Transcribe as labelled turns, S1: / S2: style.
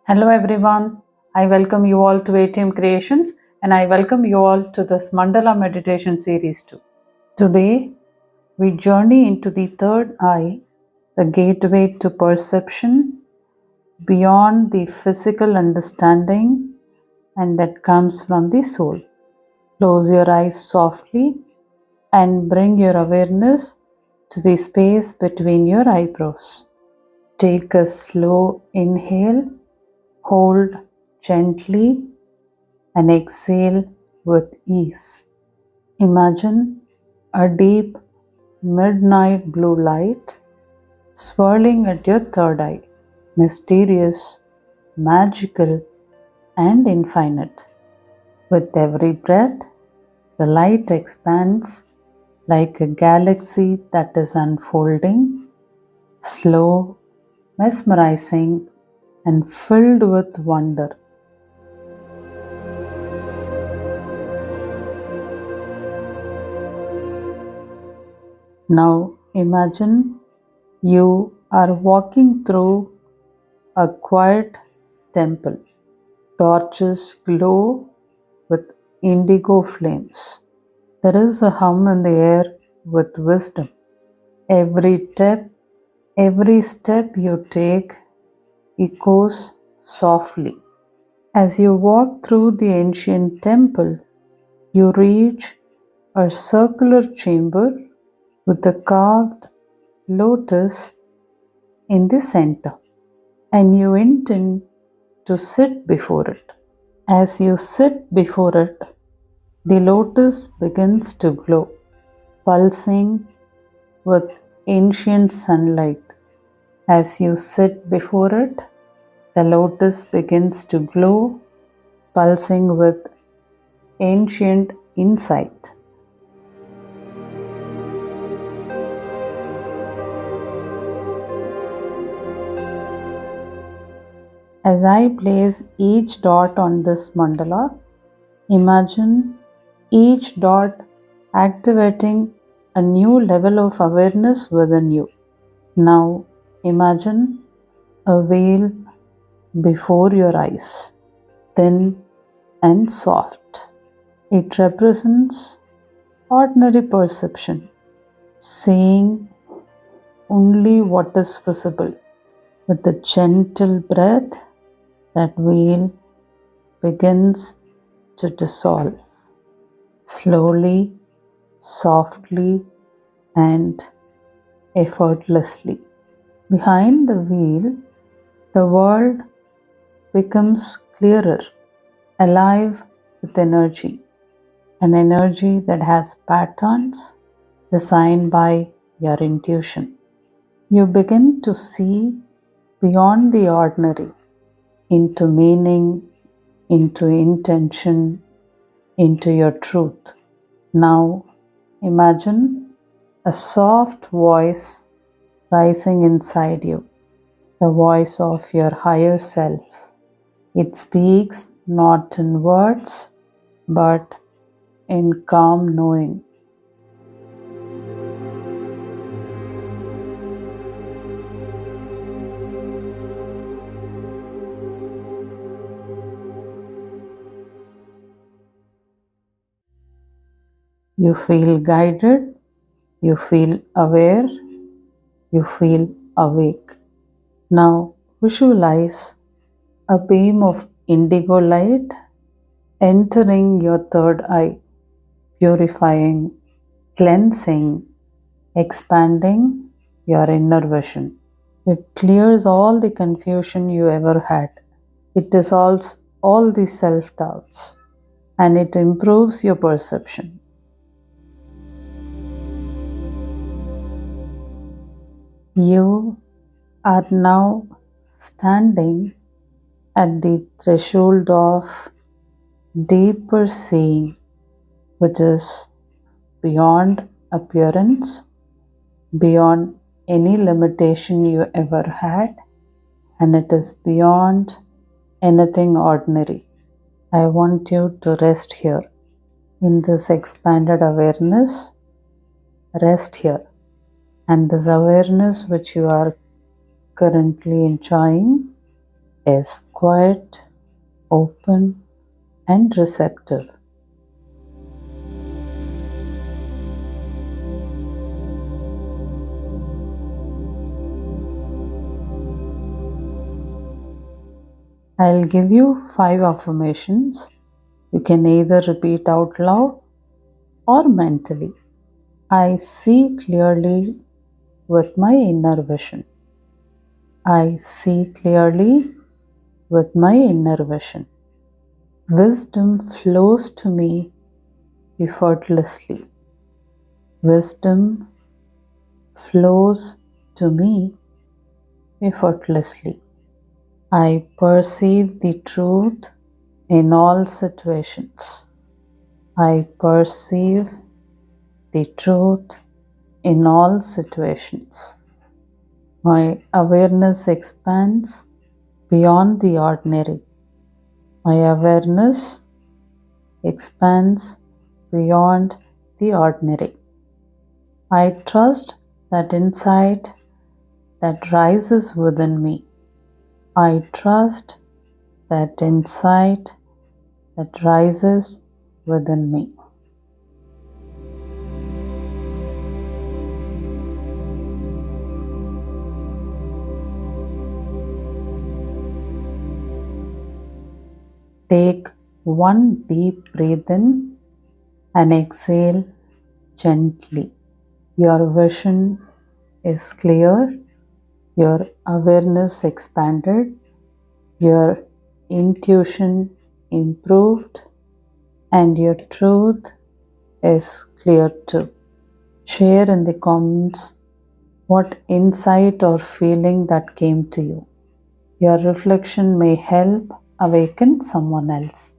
S1: Hello everyone. I welcome you all to ATM Creations and I welcome you all to this Mandala meditation series too. Today we journey into the third eye, the gateway to perception beyond the physical understanding and that comes from the soul. Close your eyes softly and bring your awareness to the space between your eyebrows. Take a slow inhale. Hold gently and exhale with ease. Imagine a deep midnight blue light swirling at your third eye, mysterious, magical, and infinite. With every breath, the light expands like a galaxy that is unfolding, slow, mesmerizing, and filled with wonder. Now imagine you are walking through a quiet temple. Torches glow with indigo flames. There is a hum in the air with wisdom. Every step you take echoes softly. As you walk through the ancient temple, you reach a circular chamber with a carved lotus in the center, and you intend to sit before it. As you sit before it, the lotus begins to glow, pulsing with ancient sunlight. As you sit before it, the lotus begins to glow, pulsing with ancient insight. As I place each dot on this mandala, imagine each dot activating a new level of awareness within you. Now imagine a veil before your eyes, thin and soft. It represents ordinary perception, seeing only what is visible. With a gentle breath, that veil begins to dissolve slowly, softly, and effortlessly. Behind the veil, the world becomes clearer, alive with energy, an energy that has patterns designed by your intuition. You begin to see beyond the ordinary, into meaning, into intention, into your truth. Now imagine a soft voice rising inside you, the voice of your higher self. It speaks not in words but in calm knowing. You feel guided, you feel aware, you feel awake. Now visualize a beam of indigo light entering your third eye, purifying, cleansing, expanding your inner vision. It clears all the confusion you ever had. It dissolves all the self-doubts and it improves your perception. You are now standing at the threshold of deeper seeing, which is beyond appearance, beyond any limitation you ever had, and it is beyond anything ordinary. I want you to rest here in this expanded awareness. Rest here, and this awareness which you are currently enjoying is quiet, open, and receptive. I'll give you 5 affirmations. You can either repeat out loud or mentally. I see clearly with my inner vision. I see clearly with my inner vision. Wisdom flows to me effortlessly. Wisdom flows to me effortlessly. I perceive the truth in all situations. I perceive the truth in all situations. My awareness expands beyond the ordinary. My awareness expands beyond the ordinary. I trust that insight that rises within me. I trust that insight that rises within me. Take one deep breath in and exhale gently. Your vision is clear, your awareness expanded, your intuition improved, and your truth is clear too. Share in the comments what insight or feeling that came to you. Your reflection may help awaken someone else.